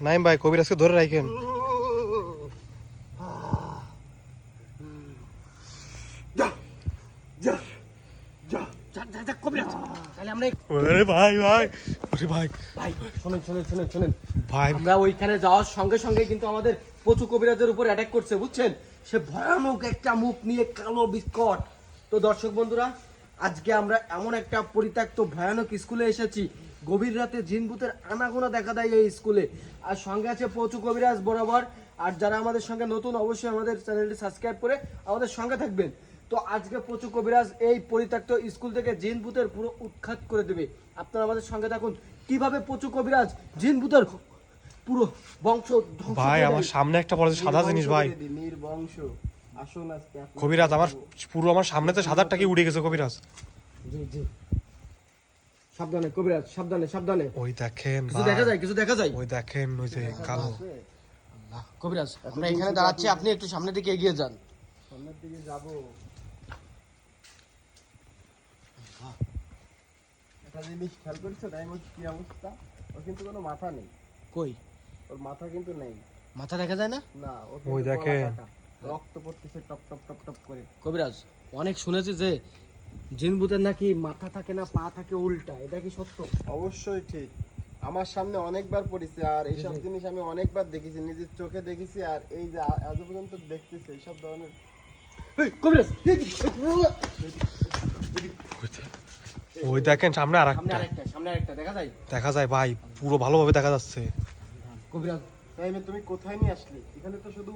নাইম ভাই কবিরাজকে ধরে রাখেন। ভাই ভাই ভাই ভাই শুনেন শুনেন শুনেন শুনেন ভাই আমরা ওইখানে যাওয়ার সঙ্গে সঙ্গে কিন্তু আমাদের পচু কবিরাজের উপর অ্যাটাক করছে, বুঝছেন? সে ভয়ানক একটা মুখ নিয়ে, কালো বিস্কট। তো দর্শক বন্ধুরা, আজকে আমরা এমন একটা পরিত্যক্ত ভয়ানক স্কুলে এসেছি, গভীর রাতে জিনভূতের আনাগোনা দেখা দেয় এই স্কুলে। আর সঙ্গে আছে পচু কবিরাজ বরাবর। আর যারা আমাদের সঙ্গে নতুন, অবশ্যই আমাদের চ্যানেলটি সাবস্ক্রাইব করে আমাদের সঙ্গে থাকবেন। তো আজকে পচু কবিরাজ এই পরিত্যক্ত স্কুল থেকে জিনভূতের পুরো উৎখাত করে দেবে। আপনারা আমাদের সঙ্গে থাকুন, কিভাবে পচু কবিরাজ জিনভূতের পুরো বংশ ধ্বংস ভাই করে আমার দেয়। সামনে একটা পড়েছে সাদা জিনিস ভাই। নির্বংশ। আসুন আজকে কবিরাজ আমার পুরো আমার সামনেতে সাদারটা কি উড়ে গেছে কবিরাজ। জি জি, সাবধানে কবিরাজ, সাবধানে সাবধানে। ওই দেখেন কিছু ভাই, দেখা যায়, কিছু দেখা যায়। ওই দেখেন ওই যে কালো। কবিরাজ আমরা এখানে দাঁড়াচ্ছি, আপনি একটু সামনের দিকে এগিয়ে যান। সামনের দিকে যাব। একটা জিনিস খেয়াল করেছো ডায়মন্ড কি অবস্থা? ওর কিন্তু কোনো মাথা নেই। কই ওর মাথা কিন্তু নেই। মাথা দেখা যায় না? না, ওর ওই কিন্তু দেখে। গলা কাটা। রক্ত পড়তেছে টপ টপ টপ টপ করে। কবিরাজ অনেক শুনেছি যে জিনভূতের নাকি মাথা থাকে না, পা থাকে উল্টা, এটা কি সত্য? অবশ্যই ঠিক। আমার সামনে অনেকবার পড়েছে আর এইসব জিনিস আমি অনেকবার দেখেছি, নিজের চোখে দেখেছি। আর এই যে আজ পর্যন্ত দেখতেছি এইসব ধরনের। কবিরাজ ওই দেখেন সামনে আর সামনে একটা আরেকটা, সামনে আরেকটা দেখা যায়। দেখা যায় ভাই, পুরো ভালোভাবে দেখা যাচ্ছে। কবিরাজ তাই তুমি কোথায় নিয়ে আসলে? এখানে তো শুধু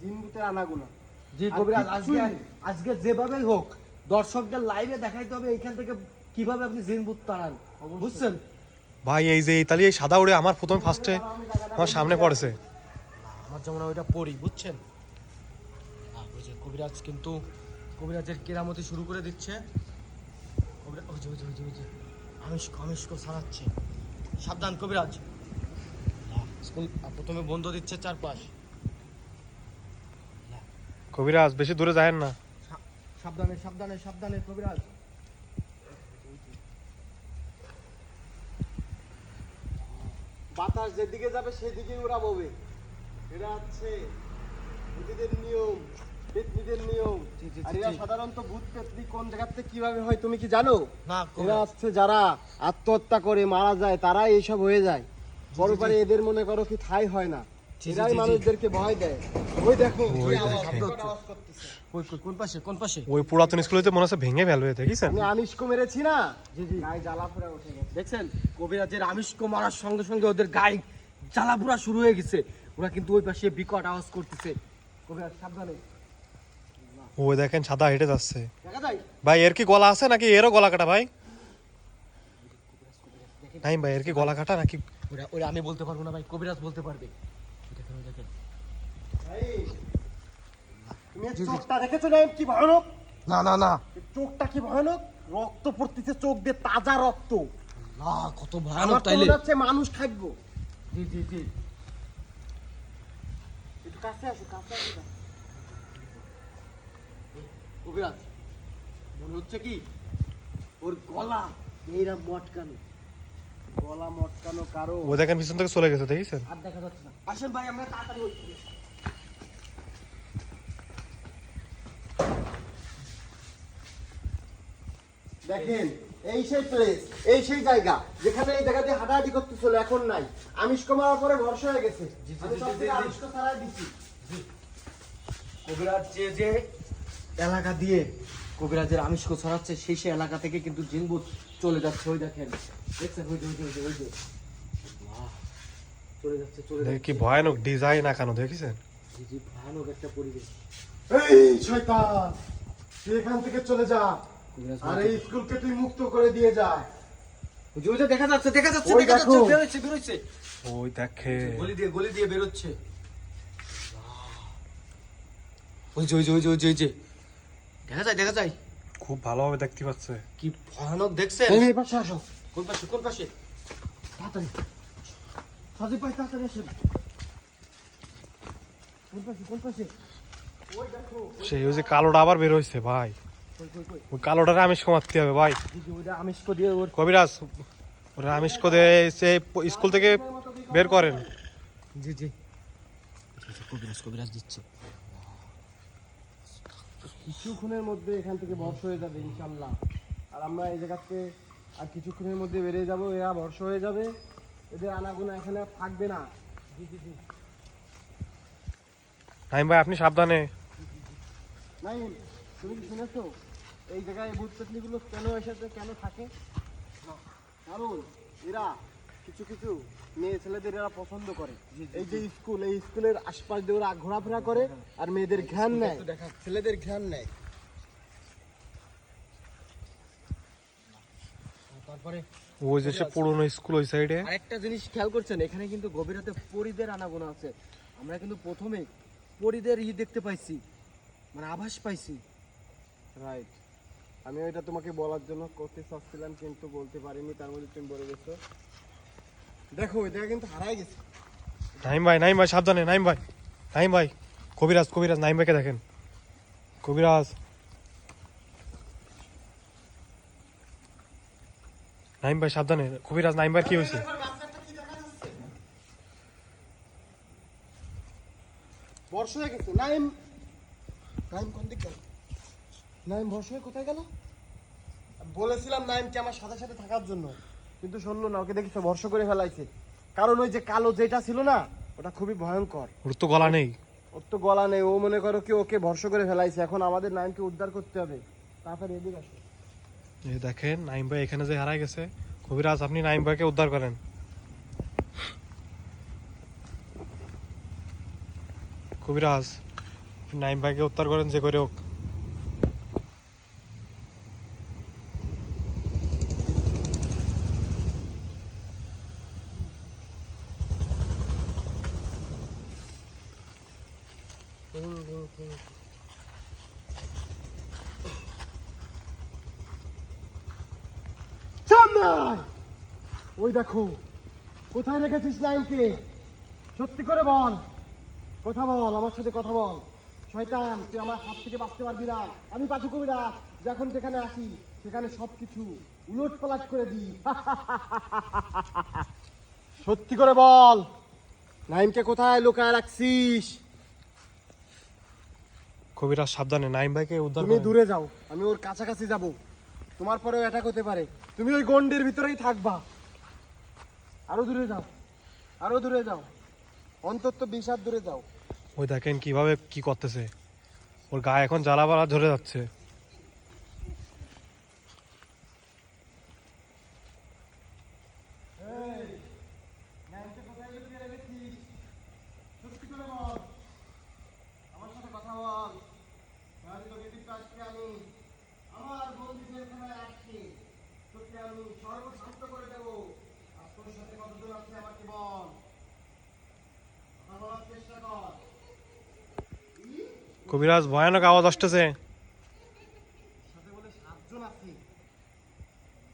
জিনভূতের আনাগোনা। জি আর কবিরাজ, কিচ্ছুই আজকে নেই। আজকে যেভাবেই হোক দর্শকদের লাইভে দেখাইতে হবে এইখান থেকে কিভাবে আপনি জিনভূত তাড়ান, বুঝছেন? ভাই এই যে ইতালি এই সাদা উড়ে আমার প্রথম ফার্স্টে আমার সামনে পড়েছে। আমার যেমন ওইটা পড়ি, বুঝছেন? ওই যে কবিরাজ কিন্তু কবিরাজের কেরামতি শুরু করে দিচ্ছে। কবিরাজ ওই যে ওই যে ওই যে ওই যে আমিষ আমিষ ছাড়াচ্ছে। সাবধান কবিরাজ। স্কুল প্রথমে বন্ধ দিচ্ছে চারপাশ। কবিরাজ বেশি দূরে যায় না। সাবধানে সাবধানে সাবধানে কবিরাজ। বাতাস যেদিকে যাবে সেদিকেই ওরা ববে। এটা হচ্ছে ভূতেদের নিয়ম, পেতনিদের নিয়ম। জি, জি, আর জি, এরা জি। সাধারণত ভূত পেতনি কোন জায়গাতে কিভাবে হয় তুমি কি জানো? না এরা কবিরাজ, হচ্ছে যারা আত্মহত্যা করে মারা যায়, তারাই এইসব হয়ে যায়। পরবারে এদের মনে করো কি ঠাই হয় না। জি, জি, এরাই জি, জি। মানুষদেরকে ভয় দেয়। ওই দেখো ওই কি আওয়াজ, দেখেন। বিকট আওয়াজ করতেছে। কোন পাশে কোন পাশে? ওই পুরাতন স্কুলে মনে হচ্ছে ভেঙে ফেলবে, দেখেছেন? আমি আনিসকো মেরেছি না, জি জি, গায়ে জ্বালা পোড়া উঠে গেছে। দেখছেন কবিরাজের আমিষকে মারার সঙ্গে সঙ্গে ওদের গায়ে জ্বালাপোড়া শুরু হয়ে গেছে। ওরা কিন্তু ওই পাশে বিকট আওয়াজ করতেছে। কবিরাজ সাবধানে। ওই দেখেন সাদা হেঁটে যাচ্ছে। দেখা যায়? ভাই এর কি গলা আছে নাকি এরও গলা কাটা ভাই? নাই ভাই এর কি গলা কাটা নাকি? ওরা ওরা আমি বলতে পারবো না ভাই, কবিরাজ বলতে পারবে। দেখেন ওই দেখেন। এই, তুমি এর চোখটা দেখেছো না কি ভয়ানক? না না না এর চোখটা কি ভয়ানক, রক্ত পড়তেছে চোখ দিয়ে, তাজা রক্ত। না, কত ভয়ানক আমার তো তাইলে। মনে হচ্ছে মানুষ খাইবো। জি জি জি, একটু কাছে আসো, কাছে আসো। কবিরাজ মনে হচ্ছে কি ওর গলা এইরা মটকানো। গলা মটকানো কারো। ওই দেখেন পিছন থেকে চলে গেছে, দেখেছেন? আর দেখা যাচ্ছে না। আসেন ভাই আমরা তাড়াতাড়ি ওই দেখেন এই সেই প্লেস, এই সেই জায়গা যেখানে এই জায়গা দিয়ে হাঁটাহাঁটি করতেছিল, এখন নাই। আমিষকো মারার পরে ভরসা হয়ে গেছে। জি, জি, আমি জি, সব জি, থেকে জি। আমিষকো ছাড়াই দিচ্ছি। কবিরাজ যে যে এলাকা দিয়ে কবিরাজের আমিষক ছড়াচ্ছে, সেই সেই এলাকা থেকে কিন্তু জিনভূত চলে যাচ্ছে। ওই দেখেন, দেখছেন? ওই যে ওই যে ওই যে ওই যে আল্লাহ, চলে যাচ্ছে চলে দেখি যাচ্ছে। কি ভয়ানক ডিজাইন আঁকানো, দেখেছেন? জি জি, ভয়ানক একটা পরিবেশ। এই শয়তান, তুই এখান থেকে চলে যা, কবিরাজ আর এই স্কুলকে তুই মুক্ত করে দিয়ে যা। ওই যে ওই যে দেখা যাচ্ছে দেখা যাচ্ছে ওই দেখা যাচ্ছে, দেখো। বেরোচ্ছে বেরোচ্ছে। ওই দেখে গলি দিয়ে বেরোচ্ছে। ওই যে ওই যে ওই যে ওই যে ওই যে দেখা যায় দেখা যায়। খুব ভালোভাবে দেখতে পাচ্ছে। কি ভয়ানক দেখছেন? এই পাশে আসো। কোন পাশে কোন পাশে? তাড়াতাড়ি সাজিদ ভাই, তাড়াতাড়ি আসেন। কোন পাশে কোন পাশে? ওই দেখো। সেই ওই যে কালোটা আবার বের হয়েছে ভাই। কই কই কই? ওই কালোটারে আমিষ কমাতে হবে ভাই। জি জি, ওইটা আমিষক দিয়ে ওর। কবিরাজ ওরা আমিষ করে সে স্কুল থেকে বের করেন। জি জি কবিরাজ কবিরাজ দিচ্ছে। কিছুক্ষণের মধ্যে এখান থেকে বর্ষ হয়ে যাবে ইনশাল্লাহ। আর আমরা এই জায়গাতে আর কিছুক্ষণের মধ্যে বেরিয়ে যাব, এরা বর্ষ হয়ে যাবে, এদের আনাগোনা এখানে আর থাকবে না। জি জি জি নাইম ভাই আপনি সাবধানে। নাই তুমি কি শুনেছো এই জায়গায় ভূত পেতনিগুলো কেন এসেছে, কেন থাকে? কারণ এরা কিছু কিছু মেয়ে ছেলেদের এরা পছন্দ করে। এই যে স্কুল, এই স্কুলের আশপাশ দিয়ে ওরা ঘোরাফেরা করে আর মেয়েদের ঘ্যান নেয়, ছেলেদের ঘ্যান নেয়। তারপরে ওই যে সে পুরনো স্কুল ওই সাইডে। আরেকটা জিনিস খেয়াল করছেন, এখানে কিন্তু গভীর রাতে পরীদের আনাগোনা আছে। আমরা কিন্তু প্রথমে পরীদের দেখতে পাইছি, মানে আভাস পাইছি। রাইট, আমি ওইটা তোমাকে বলার জন্য করতে চাচ্ছিলাম কিন্তু বলতে পারিনি, তার মধ্যে তুমি বলে গেছো। দেখো ওই জায়গা কিন্তু হারাই গেছে। নাইম ভাই সাবধানে। নাইম ভাই কবিরাজ কবিরাজ নাইম ভাইকে দেখেন। কবিরাজ নাইম ভাই সাবধানে। কবিরাজ নাইম ভাই কি হয়েছে? বর্ষ হয়ে গেছে। নাইম নাইম কোন দিকে গেল? নাইম বর্ষ হয়ে কোথায় গেল? বলেছিলাম নাইমকে আমার সাথে সাথে থাকার জন্য, কিন্তু শুনলো না। ওকে দেখি বর্ষ করে ফেলাইছে। কারণ ওই যে কালো যেটা ছিল না, ওটা খুবই ভয়ঙ্কর। ওর তো গলা নেই। ওর তো গলা নেই, ও মনে করো কি ওকে ভর্ষ করে ফেলাইছে। এখন আমাদের নাইমকে উদ্ধার করতে হবে। তাড়াতাড়ি এদিকে আসো। এই দেখেন নাইম ভাই এখানে যে হারাই গেছে। কবিরাজ আপনি নাইম ভাইকে উদ্ধার করেন। কবিরাজ নাইম ভাইকে উদ্ধার করেন যে করে হোক। সামনে ওই দেখো, কোথায় রেখেছিস নাইমকে? সত্যি করে বল, কথা বল, আমার সাথে কথা বল। শয়তান, তুই আমার হাত থেকে বাঁচতে পারবি না। আমি পাচু কবিরা, যখন যেখানে আসি সেখানে সবকিছু উলট পালাট করে দিই। সত্যি করে বল, নাইমকে কোথায় লুকায় রাখছিস? কবিরাজ সাবধানে নাইম ভাইকে উদ্ধার তুমি করেন। দূরে যাও, আমি ওর কাছাকাছি যাব। তোমার পরেও অ্যাটাক হতে পারে। তুমি ওই গন্ডির ভিতরেই থাকবা। আরো দূরে যাও, আরো দূরে যাও, অন্তত 20 হাত দূরে যাও। ওই দেখেন কিভাবে কি করতেছে। ওর গায়ে এখন জ্বালাবালা ধরে যাচ্ছে। নাইমকে কোথায় লুকিয়ে রেখেছিস? সত্যি করে বল, আমার সাথে কথা বল। নাহলে তোকে কিন্তু আজকে আমি আমার বন্ধু জেলখানায় আটকে তোকে আমি সর্বশান্ত করে দেবো। আর তোর সাথে কতজন আছে আমাকে বল, কথা বলার চেষ্টা কর। কবিরাজ ভয়ানক আওয়াজ আসতেছে। সাথে বলে 7 জন আছে,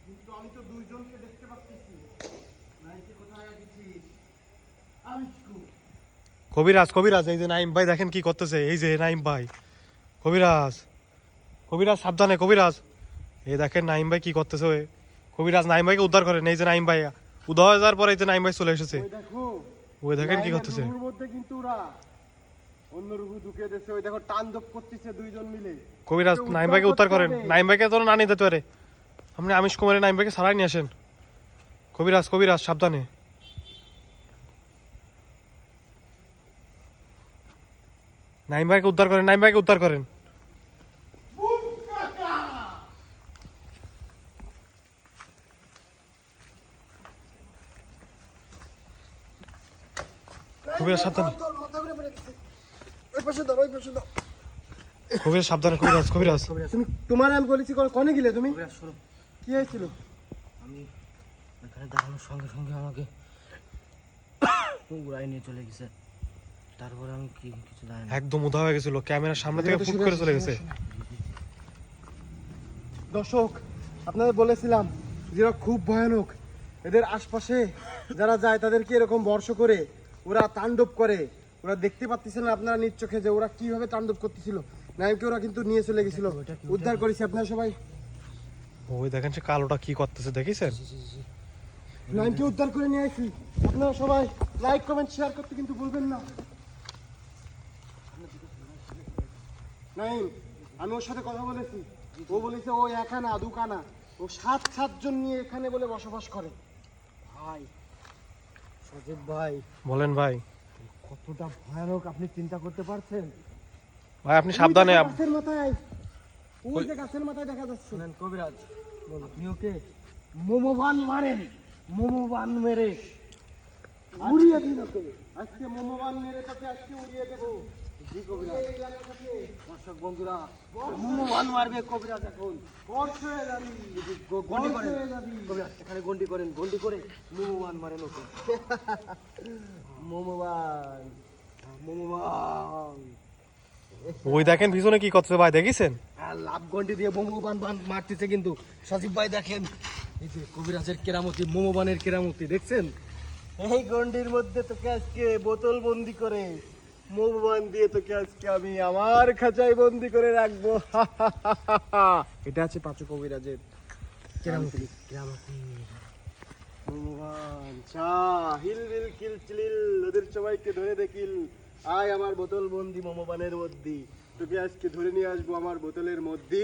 কিন্তু আমি তো 2 জনকে দেখতে পাচ্ছি। নাইমকে কোথায় রেখেছিস? আমিষ্কু কবিরাজ এই যে নাইম ভাই দেখেন কি করতেছে। এই যে নাইম ভাই। কবিরাজ সাবধানে। কবিরাজ এই দেখেন নাইম ভাই কি করতেছে। কবিরাজ নাইম ভাইকে উদ্ধার করেন। এই যে নাইম ভাই উদয় হয়ে যাওয়ার পরে এই যে নাইম ভাই চলে এসেছে। ওই দেখো, ওই দেখেন কি নাইমের করতেছে। রুহুর মধ্যে কিন্তু ওরা অন্য রুহু ঢুকিয়ে দিয়েছে। ওই দেখো তাণ্ডব করতেছে 2 জন মিলে। কবিরাজ ওকে নাইম ভাইকে উদ্ধার করতে করেন। হবে। নাইম ভাইকে তো না নিতে পারে। আপনি আমিষ কুমারের নাইম ভাইকে ছাড়াই নিয়ে আসেন। কবিরাজ সাবধানে। নাইম ভাইকে উদ্ধার করেন। কবিরাজ সাবধানে। তোর মাথা ঘুরে পড়ে গেছে। ওই পাশে দাও, ওই পাশে দাও। কবিরাজ সাবধানে। কবিরাজ তুমি, তোমার আমি বলেছি কোনে গেলে তুমি? কবিরাজ শোনো, কি হয়েছিল? আমি এখানে দাঁড়ানোর সঙ্গে সঙ্গে আমাকে উড়াই নিয়ে চলে গেছে। তারপরে আমি কিছু জানি না। একদম উধা হয়ে গেছিল। ক্যামেরার সামনে থেকে ফুট করে চলে গেছে। দর্শক, আপনাদের বলেছিলাম যে এরা খুব ভয়ানক। এদের আশপাশে যারা যায় তাদেরকে এরকম বর্ষ করে ওরা তাণ্ডব করে। ওরা দেখতে পাচ্ছেন আপনারা নিজ চোখে যে ওরা কিভাবে তাণ্ডব করতেছিল। নাইমকে ওরা কিন্তু নিয়ে চলে গেছিল, উদ্ধার করেছি আপনারা সবাই। ওই দেখেন সে কালোটা কি করতেছে দেখেছেন। নাইমকে উদ্ধার করে নিয়ে আসি আপনারা সবাই। লাইক কমেন্ট শেয়ার করতে কিন্তু ভুলবেন না। নাইম, আমি ওর সাথে কথা বলেছি, ও বলেছে ও একা না দুকানা, ও 7 নিয়ে এখানে বলে বসবাস করে। ভাই সজীব ভাই, বলেন ভাই। কতটা ভয়ানক আপনি চিন্তা করতে পারছেন? ভাই আপনি সাবধানে ওই যে গাছের মাথায়, ওই যে গাছের মাথায় দেখা যাচ্ছে। শুনেন কবিরাজ, আপনি ওকে মোমোবান মারেন, মোমোবান মেরে উড়িয়ে দিন ওকে, আজকে মোমোবান মেরে তোকে আজকে উড়িয়ে দেবো। জি কবিরাজ। দর্শক বন্ধুরা, মোমোবান মারবে কবিরাজ এখন। বর্ষ হয়ে যাবি, গন্ডি করেন হয়ে যাবি। কবিরাজ, এখানে গন্ডি করেন, গন্ডি করে মোমোবান মারেন ওকে। মোমোবান, মোমোবান। ওই দেখেন পিছনে কি করছে ভাই, দেখিছেন? আর লাভ গন্ডি দিয়ে মোমোবান মারতেছে কিন্তু। সজীব ভাই দেখেন, এই যে কবিরাজের কেরামতি, মোমোবানের কেরামতি দেখছেন? এই গন্ডির মধ্যে তোকে আজকে বোতল বন্দি করে মোমবান দিয়ে তোকে আজকে আমি আমার খাঁচায় বন্দি করে রাখবো। এটা আছে পাঁচু কবিরাজের কেরামতি, কেরামতি। মোমবান চা হিল বিল কিল চিলিল, ওদের সবাইকে ধরে দেখিল, আয় আমার বোতল বন্দি মোমবানের মধ্যে, তোকে আজকে ধরে নিয়ে আসবো আমার বোতলের মধ্যে।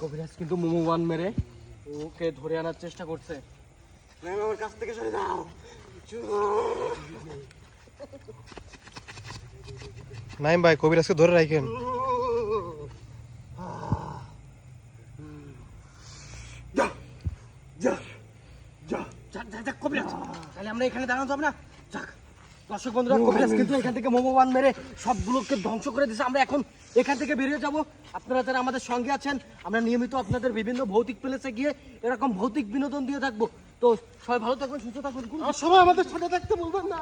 কবিরাজ কিন্তু মোমোবান মেরে ওকে ধরে আনার চেষ্টা করছে। আমার কাছ থেকে সরে যাও। নাইম ভাই কবিরাজকে ধরে রাখেন। যা যা যা। যাক যাক যাক কবিরাজ, তাহলে আমরা এখানে দাঁড়ানো হবে না। যাক দর্শক বন্ধুরা, কবিরাজ কিন্তু এখান থেকে মোমোবান মেরে সবগুলোকে ধ্বংস করে দিয়েছে। আমরা এখন এখান থেকে বেরিয়ে যাব। আপনারা যারা আমাদের সঙ্গে আছেন, আমরা নিয়মিত আপনাদের বিভিন্ন ভৌতিক প্লেসে গিয়ে এরকম ভৌতিক বিনোদন দিয়ে থাকবো। তো সবাই ভালো থাকবেন, সুস্থ থাকবেন। আর সবাই আমাদের সাথে থাকতে বলবেন না।